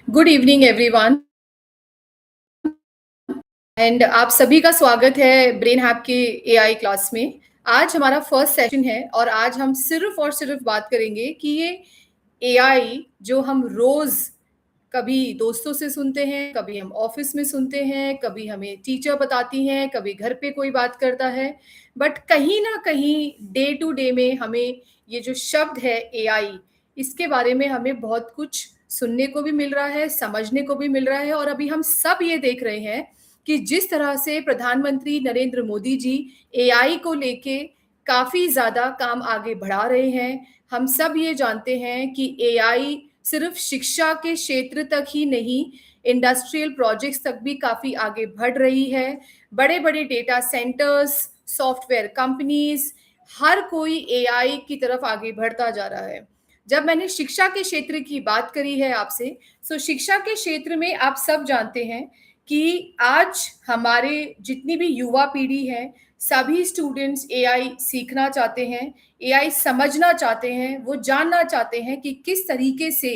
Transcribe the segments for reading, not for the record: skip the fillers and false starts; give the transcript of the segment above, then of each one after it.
Good evening everyone and आप सभी का स्वागत है ब्रेन हैक के एआई क्लास में। आज हमारा फर्स्ट सेशन है और आज हम सिर्फ और सिर्फ बात करेंगे कि ये एआई जो हम रोज कभी दोस्तों से सुनते हैं, कभी हम ऑफिस में सुनते हैं, कभी हमें टीचर बताती हैं, कभी घर पे कोई बात करता है, बट कहीं ना कहीं डे टू डे में हमें ये जो शब्द है एआई, इसके बारे में हमें बहुत कुछ सुनने को भी मिल रहा है, समझने को भी मिल रहा है। और अभी हम सब ये देख रहे हैं कि जिस तरह से प्रधानमंत्री नरेंद्र मोदी जी एआई को लेके काफ़ी ज़्यादा काम आगे बढ़ा रहे हैं। हम सब ये जानते हैं कि एआई सिर्फ शिक्षा के क्षेत्र तक ही नहीं, इंडस्ट्रियल प्रोजेक्ट्स तक भी काफ़ी आगे बढ़ रही है। बड़े-बड़े डेटा सेंटर्स, सॉफ्टवेयर कंपनीज़, हर कोई एआई की तरफ आगे बढ़ता जा रहा है। जब मैंने शिक्षा के क्षेत्र की बात करी है आपसे, तो शिक्षा के क्षेत्र में आप सब जानते हैं कि आज हमारे जितनी भी युवा पीढ़ी है, सभी स्टूडेंट्स एआई सीखना चाहते हैं, एआई समझना चाहते हैं, वो जानना चाहते हैं कि किस तरीके से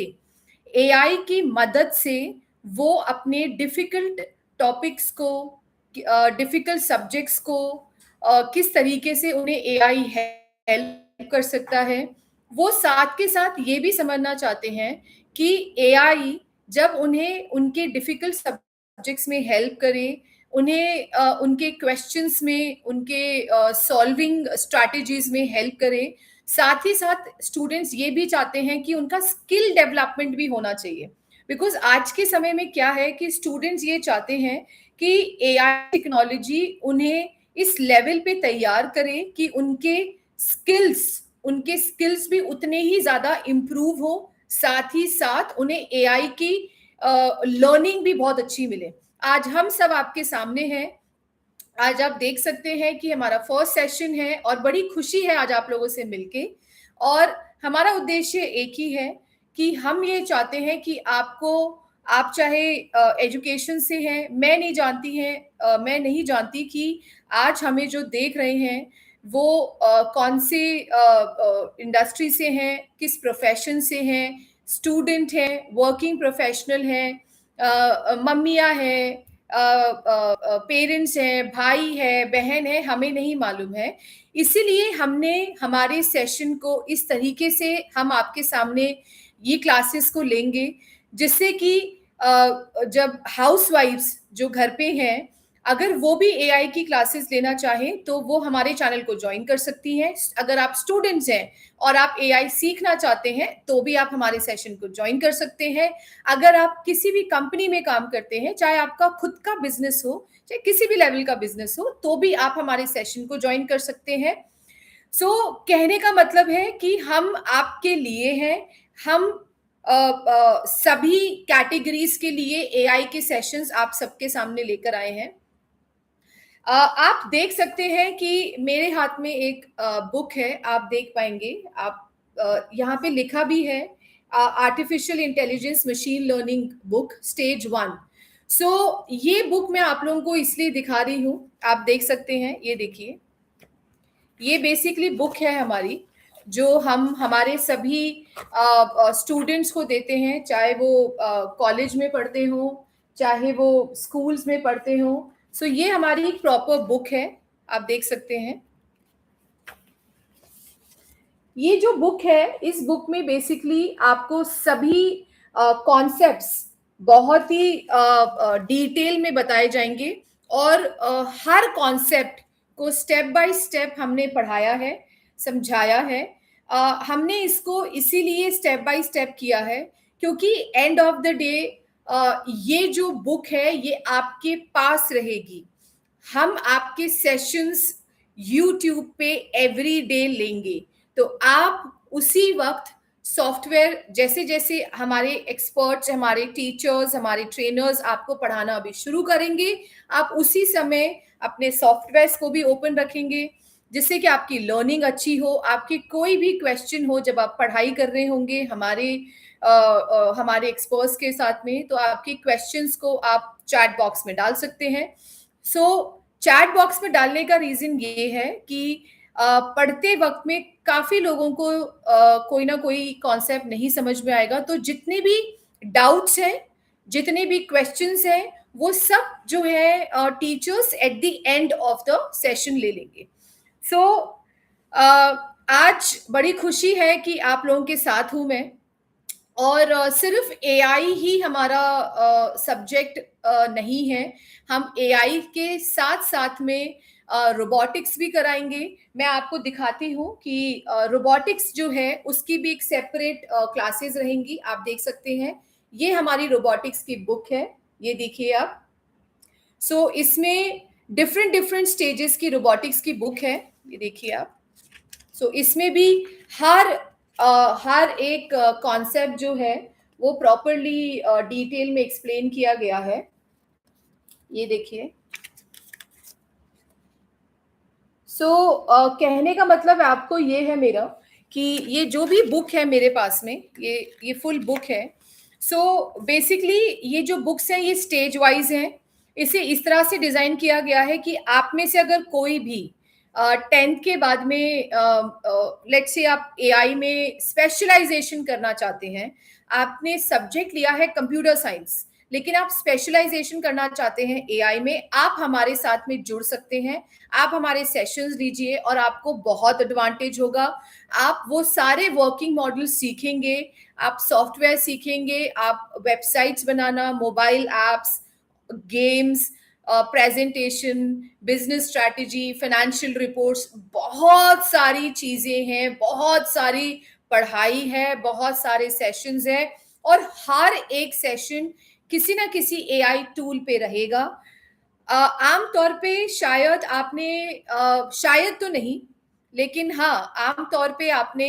एआई की मदद से वो अपने डिफ़िकल्ट टॉपिक्स को, डिफ़िकल्ट सब्जेक्ट्स को किस तरीके से उन्हें एआई हेल्प कर सकता है। वो साथ के साथ ये भी समझना चाहते हैं कि एआई जब उन्हें उनके डिफ़िकल्ट सब्जेक्ट्स में हेल्प करे, उन्हें उनके क्वेश्चंस में, उनके सॉल्विंग स्ट्रैटेजीज़ में हेल्प करे, साथ ही साथ स्टूडेंट्स ये भी चाहते हैं कि उनका स्किल डेवलपमेंट भी होना चाहिए। बिकॉज़ आज के समय में क्या है कि स्टूडेंट्स ये चाहते हैं कि एआई टेक्नोलॉजी उन्हें इस लेवल पे तैयार करे कि उनके स्किल्स भी उतने ही ज़्यादा इम्प्रूव हो, साथ ही साथ उन्हें एआई की लर्निंग भी बहुत अच्छी मिले। आज हम सब आपके सामने हैं। आज आप देख सकते हैं कि हमारा फर्स्ट सेशन है और बड़ी खुशी है आज आप लोगों से मिलके। और हमारा उद्देश्य एक ही है कि हम ये चाहते हैं कि आप चाहे एजुकेशन से हैं, मैं नहीं जानती कि आज हमें जो देख रहे हैं वो कौन से इंडस्ट्री से हैं, किस प्रोफेशन से हैं, स्टूडेंट हैं, वर्किंग प्रोफेशनल हैं, मम्मियाँ हैं, पेरेंट्स हैं, भाई है, बहन है, हमें नहीं मालूम है। इसीलिए हमने हमारे सेशन को इस तरीके से हम आपके सामने ये क्लासेस को लेंगे, जिससे कि जब हाउसवाइफ्स जो घर पे हैं, अगर वो भी एआई की क्लासेस लेना चाहें, तो वो हमारे चैनल को जॉइन कर सकती हैं। अगर आप स्टूडेंट्स हैं और आप एआई सीखना चाहते हैं, तो भी आप हमारे सेशन को जॉइन कर सकते हैं। अगर आप किसी भी कंपनी में काम करते हैं, चाहे आपका खुद का बिजनेस हो, चाहे किसी भी लेवल का बिजनेस हो, तो भी आप हमारे सेशन को ज्वाइन कर सकते हैं। कहने का मतलब है कि हम आपके लिए हैं। हम सभी कैटेगरीज के लिए एआई के सेशंस आप सबके सामने लेकर आए हैं। आप देख सकते हैं कि मेरे हाथ में एक बुक है, आप देख पाएंगे। आप यहाँ पे लिखा भी है artificial intelligence machine learning book stage 1। ये बुक मैं आप लोगों को इसलिए दिखा रही हूँ, आप देख सकते हैं, ये देखिए। ये बेसिकली बुक है हमारी, जो हम हमारे सभी स्टूडेंट्स को देते हैं, चाहे वो कॉलेज में पढ़ते हो, चाहे वो स्कूल्स में पढ़ते हो। ये हमारी एक प्रॉपर बुक है, आप देख सकते हैं। ये जो बुक है, इस बुक में बेसिकली आपको सभी कॉन्सेप्ट्स बहुत ही डिटेल में बताए जाएंगे और हर कॉन्सेप्ट को स्टेप बाय स्टेप हमने पढ़ाया है, समझाया है। हमने इसको इसीलिए स्टेप बाय स्टेप किया है क्योंकि एंड ऑफ द डे ये जो बुक है ये आपके पास रहेगी। हम आपके सेशंस यूट्यूब पे एवरी डे लेंगे, तो आप उसी वक्त सॉफ्टवेयर, जैसे जैसे हमारे एक्सपर्ट्स, हमारे टीचर्स, हमारे ट्रेनर्स आपको पढ़ाना अभी शुरू करेंगे, आप उसी समय अपने सॉफ्टवेयर्स को भी ओपन रखेंगे, जिससे कि आपकी लर्निंग अच्छी हो। आपके कोई भी क्वेश्चन हो जब आप पढ़ाई कर रहे होंगे हमारे एक्सपर्ट्स के साथ में, तो आपके क्वेश्चंस को आप चैट बॉक्स में डाल सकते हैं। चैट बॉक्स में डालने का रीजन ये है कि पढ़ते वक्त में काफी लोगों को कोई ना कोई कॉन्सेप्ट नहीं समझ में आएगा, तो जितने भी डाउट्स हैं जितने भी क्वेश्चंस हैं वो सब जो है teachers at the end of the session ले लेंगे. सो आज बड़ी खुशी है कि आप लोगों के साथ हूं मैं. और सिर्फ एआई ही हमारा सब्जेक्ट नहीं है. हम एआई के साथ साथ में रोबोटिक्स भी कराएंगे. मैं आपको दिखाती हूँ कि रोबोटिक्स जो है उसकी भी एक सेपरेट क्लासेस रहेंगी. आप देख सकते हैं ये हमारी रोबोटिक्स की बुक है. ये देखिए आप. सो इसमें डिफरेंट डिफरेंट स्टेजेस की रोबोटिक्स की बुक है. ये देखिए आप. सो इसमें भी हर हर एक कॉन्सेप्ट जो है वो प्रॉपरली डिटेल में एक्सप्लेन किया गया है. ये देखिए. सो कहने का मतलब आपको ये है मेरा कि ये जो भी बुक है मेरे पास में ये फुल बुक है. सो बेसिकली ये जो बुक्स हैं ये स्टेज वाइज हैं. इसे इस तरह से डिजाइन किया गया है कि आप में से अगर कोई भी 10th के बाद में लेट्स से आप एआई में स्पेशलाइजेशन करना चाहते हैं. आपने सब्जेक्ट लिया है कंप्यूटर साइंस लेकिन आप स्पेशलाइजेशन करना चाहते हैं एआई में, आप हमारे साथ में जुड़ सकते हैं. आप हमारे सेशंस लीजिए और आपको बहुत एडवांटेज होगा. आप वो सारे वर्किंग मॉडल सीखेंगे, आप सॉफ्टवेयर सीखेंगे, आप वेबसाइट्स बनाना, mobile apps, games, presentation, business strategy, financial reports, बहुत सारी चीजें हैं, बहुत सारी पढ़ाई है, बहुत सारे सेशंस हैं. और हर एक सेशन किसी ना किसी एआई टूल पे रहेगा. आमतौर पे शायद आपने शायद तो नहीं लेकिन हाँ आमतौर पे आपने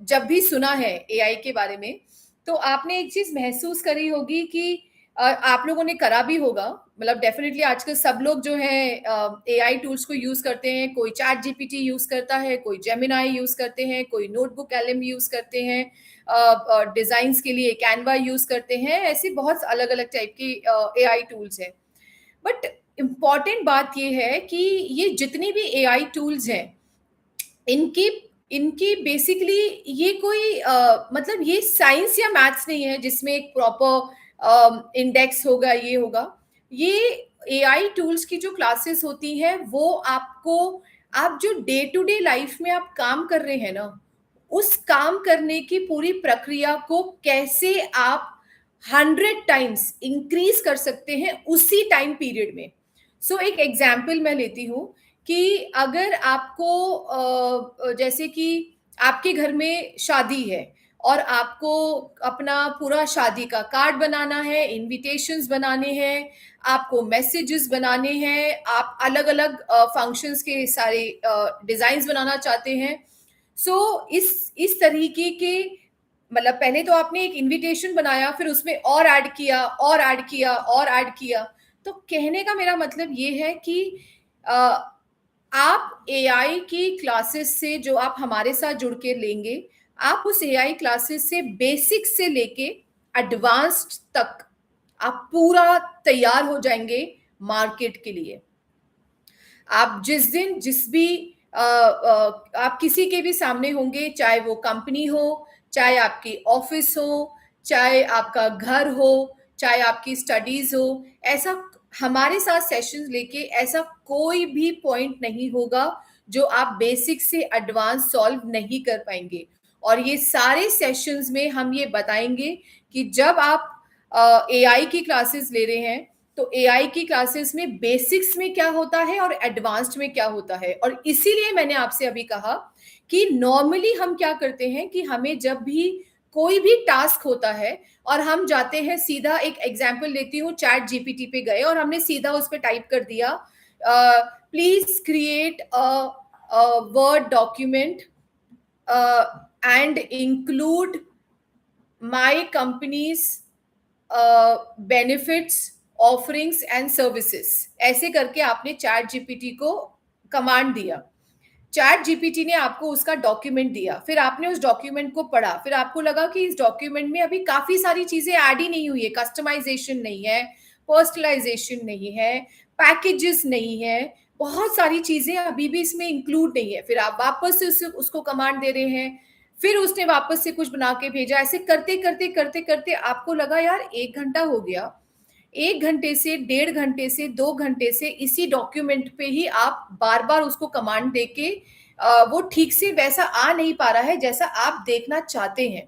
जब भी सुना है एआई के बारे में तो आपने एक चीज महसूस करी होगी कि आप लोगों ने करा भी होगा. मतलब डेफिनेटली आजकल सब लोग जो है एआई टूल्स को यूज करते हैं. कोई चैट जीपीटी यूज करता है, कोई जेमिनाई यूज करते हैं, कोई नोटबुक एलएम यूज करते हैं, डिजाइन्स के लिए कैनवा यूज करते हैं. ऐसी बहुत अलग अलग टाइप की एआई टूल्स हैं. बट इम्पॉर्टेंट बात ये है कि ये जितनी भी एआई टूल्स हैं इनकी इनकी बेसिकली ये कोई मतलब ये साइंस या मैथ्स नहीं है जिसमें एक प्रॉपर इंडेक्स होगा, ये होगा. ये एआई टूल्स की जो क्लासेस होती हैं वो आपको, आप जो डे टू डे लाइफ में आप काम कर रहे हैं ना, उस काम करने की पूरी प्रक्रिया को कैसे आप 100 टाइम्स इंक्रीज कर सकते हैं उसी टाइम पीरियड में. सो एक एग्जाम्पल मैं लेती हूँ कि अगर आपको जैसे कि आपके घर में शादी है और आपको अपना पूरा शादी का कार्ड बनाना है, इनविटेशंस बनाने हैं, आपको मैसेजेस बनाने हैं, आप अलग अलग फंक्शंस के सारे डिजाइन्स बनाना चाहते हैं. सो इस तरीके के मतलब पहले तो आपने एक इनविटेशन बनाया, फिर उसमें और ऐड किया और ऐड किया और ऐड किया. तो कहने का मेरा मतलब ये है कि आप एआई की क्लासेस से जो आप हमारे साथ जुड़ के लेंगे, आप उस एआई क्लासेस से बेसिक से लेके एडवांस्ड तक आप पूरा तैयार हो जाएंगे मार्केट के लिए. आप जिस दिन जिस भी आप किसी के भी सामने होंगे, चाहे वो कंपनी हो, चाहे आपकी ऑफिस हो, चाहे आपका घर हो, चाहे आपकी स्टडीज हो, ऐसा हमारे साथ सेशंस लेके ऐसा कोई भी पॉइंट नहीं होगा जो आप बेसिक से एडवांस सॉल्व नहीं कर पाएंगे. और ये सारे सेशंस में हम ये बताएंगे कि जब आप एआई की क्लासेस ले रहे हैं तो एआई की क्लासेस में बेसिक्स में क्या होता है और एडवांस्ड में क्या होता है. और इसीलिए मैंने आपसे अभी कहा कि नॉर्मली हम क्या करते हैं कि हमें जब भी कोई भी टास्क होता है और हम जाते हैं सीधा, एक एग्जांपल लेती हूँ, चैट जीपीटी पे गए और हमने सीधा उस पर टाइप कर दिया please create a word document and include my companies benefits offerings and services. ऐसे करके आपने चैट जीपीटी को कमांड दिया, चैट जीपीटी ने आपको उसका डॉक्यूमेंट दिया, फिर आपने उस डॉक्यूमेंट को पढ़ा, फिर आपको लगा कि इस डॉक्यूमेंट में अभी काफी सारी चीजें ऐड ही नहीं हुई है, कस्टमाइजेशन नहीं है, पर्सनलाइजेशन नहीं है, पैकेजेस नहीं है, बहुत सारी चीजें अभी भी इसमें इंक्लूड नहीं है. फिर आप वापस से उसको कमांड दे रहे हैं, फिर उसने वापस से कुछ बना के भेजा। ऐसे करते करते करते करते आपको लगा यार 1 घंटा हो गया, 1 घंटे से 1.5 घंटे से 2 घंटे से इसी डॉक्यूमेंट पे ही आप बार बार उसको कमांड देके वो ठीक से वैसा आ नहीं पा रहा है जैसा आप देखना चाहते हैं।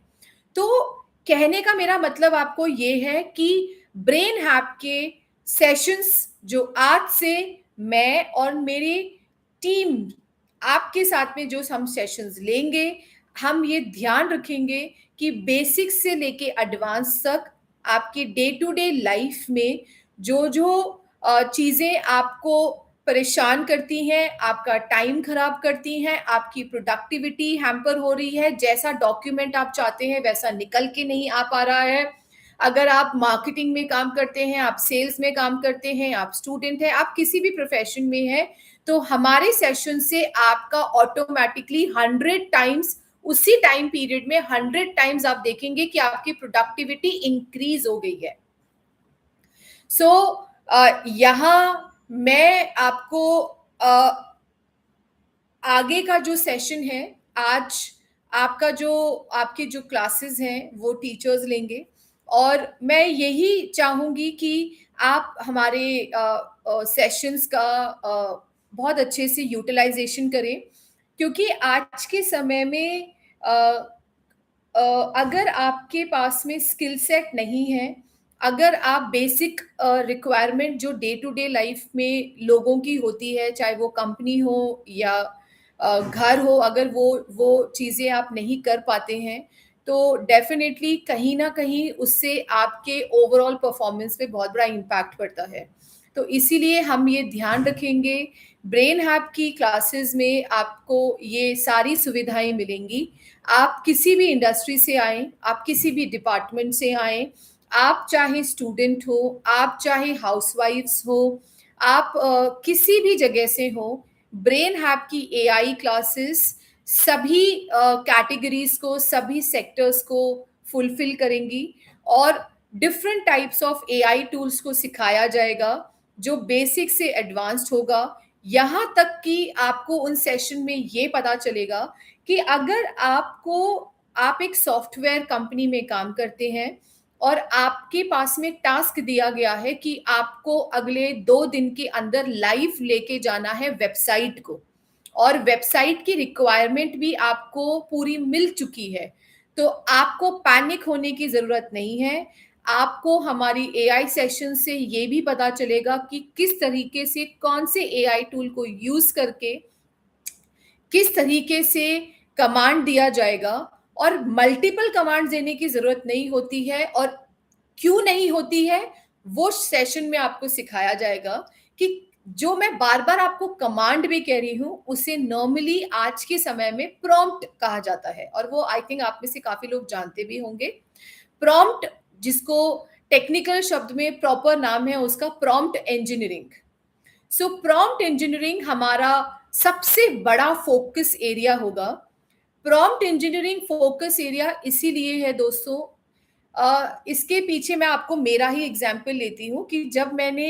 तो कहने का मेरा मतलब आपको ये है कि ब्रेन हैक के सेशंस जो आज से मैं और मेरी टीम आपके साथ में जो हम सेशंस लेंगे, हम ये ध्यान रखेंगे कि बेसिक से लेके एडवांस तक आपकी डे टू डे लाइफ में जो जो चीज़ें आपको परेशान करती हैं, आपका टाइम खराब करती हैं, आपकी प्रोडक्टिविटी हैम्पर हो रही है, जैसा डॉक्यूमेंट आप चाहते हैं वैसा निकल के नहीं आ पा रहा है। अगर आप मार्केटिंग में काम करते हैं, आप सेल्स में काम करते हैं, आप स्टूडेंट हैं, आप किसी भी प्रोफेशन में हैं, तो हमारे सेशन से आपका ऑटोमैटिकली 100 टाइम्स उसी टाइम पीरियड में 100 टाइम्स आप देखेंगे कि आपकी प्रोडक्टिविटी इंक्रीज हो गई है। सो यहाँ मैं आपको आगे का जो सेशन है, आज आपके जो क्लासेस हैं वो टीचर्स लेंगे और मैं यही चाहूँगी कि आप हमारे सेशंस का बहुत अच्छे से यूटिलाइजेशन करें, क्योंकि आज के समय में अ, अगर आपके पास में स्किल सेट नहीं है, अगर आप बेसिक रिक्वायरमेंट जो डे टू डे लाइफ में लोगों की होती है, चाहे वो कंपनी हो या घर हो, अगर वो चीज़ें आप नहीं कर पाते हैं, तो डेफ़िनेटली कहीं न कहीं उससे आपके ओवरऑल परफ़ॉर्मेंस पे बहुत बड़ा इम्पैक्ट पड़ता है। तो इसीलिए हम ये ध्यान रखेंगे, ब्रेन हैक की क्लासेस में आपको ये सारी सुविधाएँ मिलेंगी। आप किसी भी इंडस्ट्री से आएँ, आप किसी भी डिपार्टमेंट से आएँ, आप चाहे स्टूडेंट हो, आप चाहे हाउसवाइफ्स हो, आप किसी भी जगह से हो, ब्रेन हैक की एआई क्लासेस सभी कैटेगरीज़ को, सभी सेक्टर्स को फुलफ़िल करेंगी और different types of AI tools को सिखाया जाएगा, जो बेसिक से एडवांस्ड होगा। यहाँ तक कि आपको उन सेशन में ये पता चलेगा कि अगर आप एक सॉफ्टवेयर कंपनी में काम करते हैं और आपके पास में टास्क दिया गया है कि आपको अगले 2 दिन के अंदर लाइव लेके जाना है वेबसाइट को और वेबसाइट की रिक्वायरमेंट भी आपको पूरी मिल चुकी है, तो आपको पैनिक होने की ज़रूरत नहीं है। आपको हमारी एआई सेशन से ये भी पता चलेगा कि किस तरीके से कौन से एआई टूल को यूज़ करके किस तरीके से कमांड दिया जाएगा और मल्टीपल कमांड देने की ज़रूरत नहीं होती है और क्यों नहीं होती है, वो सेशन में आपको सिखाया जाएगा कि जो मैं बार-बार आपको कमांड भी कह रही हूँ, उसे नॉर्मली आज के समय में प्रॉम्प्ट कहा जाता है और वो आई थिंक आप में से काफ़ी लोग जानते भी होंगे। प्रॉम्प्ट जिसको टेक्निकल शब्द में प्रॉपर नाम है उसका प्रॉम्प्ट इंजीनियरिंग। सो प्रॉम्प्ट इंजीनियरिंग हमारा सबसे बड़ा फोकस एरिया होगा। प्रॉम्प्ट इंजीनियरिंग फोकस एरिया इसीलिए है दोस्तों, इसके पीछे मैं आपको मेरा ही एग्जांपल लेती हूँ कि जब मैंने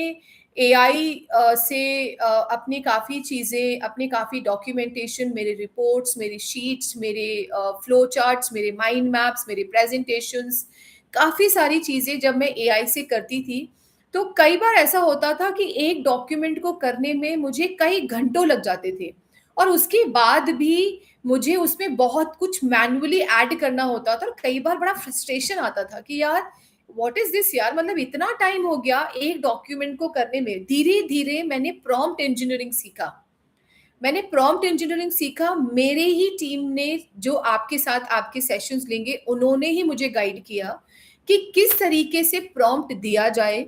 एआई से अपनी काफ़ी चीज़ें, अपने काफ़ी डॉक्यूमेंटेशन, मेरे रिपोर्ट्स, मेरी शीट्स, मेरे फ्लो चार्ट्स, मेरे माइंड मैप्स, मेरे प्रेजेंटेशंस, काफ़ी सारी चीज़ें जब मैं एआई से करती थी, तो कई बार ऐसा होता था कि एक डॉक्यूमेंट को करने में मुझे कई घंटों लग जाते थे और उसके बाद भी मुझे उसमें बहुत कुछ मैन्युअली ऐड करना होता था और कई बार बड़ा फ्रस्ट्रेशन आता था कि यार व्हाट इज़ दिस यार, मतलब इतना टाइम हो गया एक डॉक्यूमेंट को करने में। धीरे-धीरे मैंने प्रॉम्प्ट इंजीनियरिंग सीखा। मैंने प्रॉम्प्ट इंजीनियरिंग सीखा, मेरे ही टीम ने जो आपके साथ आपके सेशंस लेंगे, उन्होंने ही मुझे गाइड किया कि किस तरीके से प्रॉम्प्ट दिया जाए,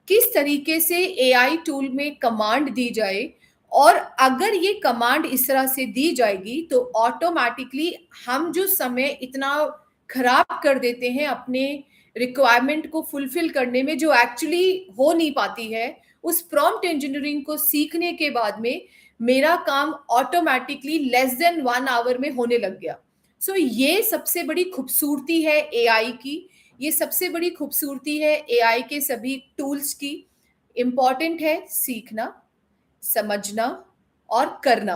किस तरीके से एआई टूल में कमांड दी जाए और अगर ये कमांड इस तरह से दी जाएगी, तो ऑटोमैटिकली हम जो समय इतना खराब कर देते हैं अपने रिक्वायरमेंट को फुलफिल करने में, जो एक्चुअली हो नहीं पाती है, उस प्रॉम्प्ट इंजीनियरिंग को सीखने के बाद में मेरा काम ऑटोमैटिकली लेस देन 1 आवर में होने लग गया। सो ये सबसे बड़ी खूबसूरती है एआई की, ये सबसे बड़ी खूबसूरती है एआई के सभी टूल्स की। इम्पोर्टेंट है सीखना, समझना और करना।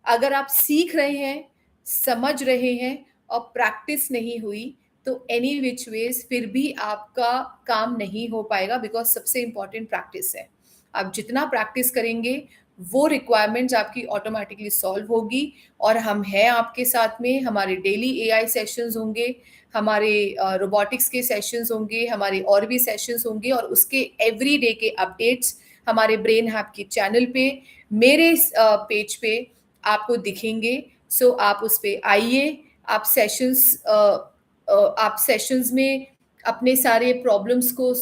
अगर आप सीख रहे हैं, समझ रहे हैं और प्रैक्टिस नहीं हुई तो एनी विच वेज फिर भी आपका काम नहीं हो पाएगा, बिकॉज सबसे इम्पॉर्टेंट प्रैक्टिस है। आप जितना प्रैक्टिस करेंगे वो रिक्वायरमेंट्स आपकी ऑटोमेटिकली सॉल्व होगी। और हम हैं आपके साथ में, हमारे डेली एआई सेशंस होंगे, हमारे रोबोटिक्स के सेशंस होंगे, हमारे और भी सेशंस होंगे, और उसके एवरी डे के अपडेट्स हमारे ब्रेन हैप के चैनल पे, मेरे पेज पे आपको दिखेंगे। सो आप उस पे आइए, आप सेशंस में अपने सारे प्रॉब्लम्स को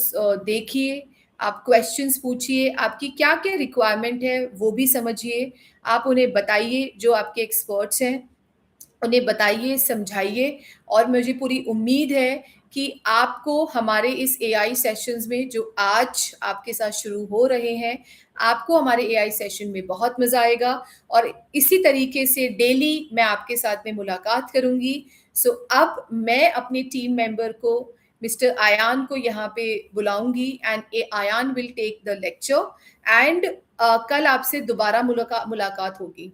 देखिए, आप क्वेश्चंस पूछिए, आपकी क्या-क्या रिक्वायरमेंट है वो भी समझिए, आप उन्हें बताइए, जो आपके एक्सपर्ट्स हैं, उन्हें बताइए, समझाइए। और मुझे पूरी उम्मीद है कि आपको हमारे इस एआई सेशंस में जो आज आपके साथ शुरू हो रहे हैं, आपको हमारे एआई सेशन में बहुत मज़ा आएगा, और इसी तरीके से डेली मैं आपके साथ में मुलाकात करूँगी। सो अब मैं अपनी टीम मेंबर को, मिस्टर अयान को यहाँ पे बुलाऊँगी, and Ayaan will take the lecture, and कल आपसे दोबारा मुलाकात होगी।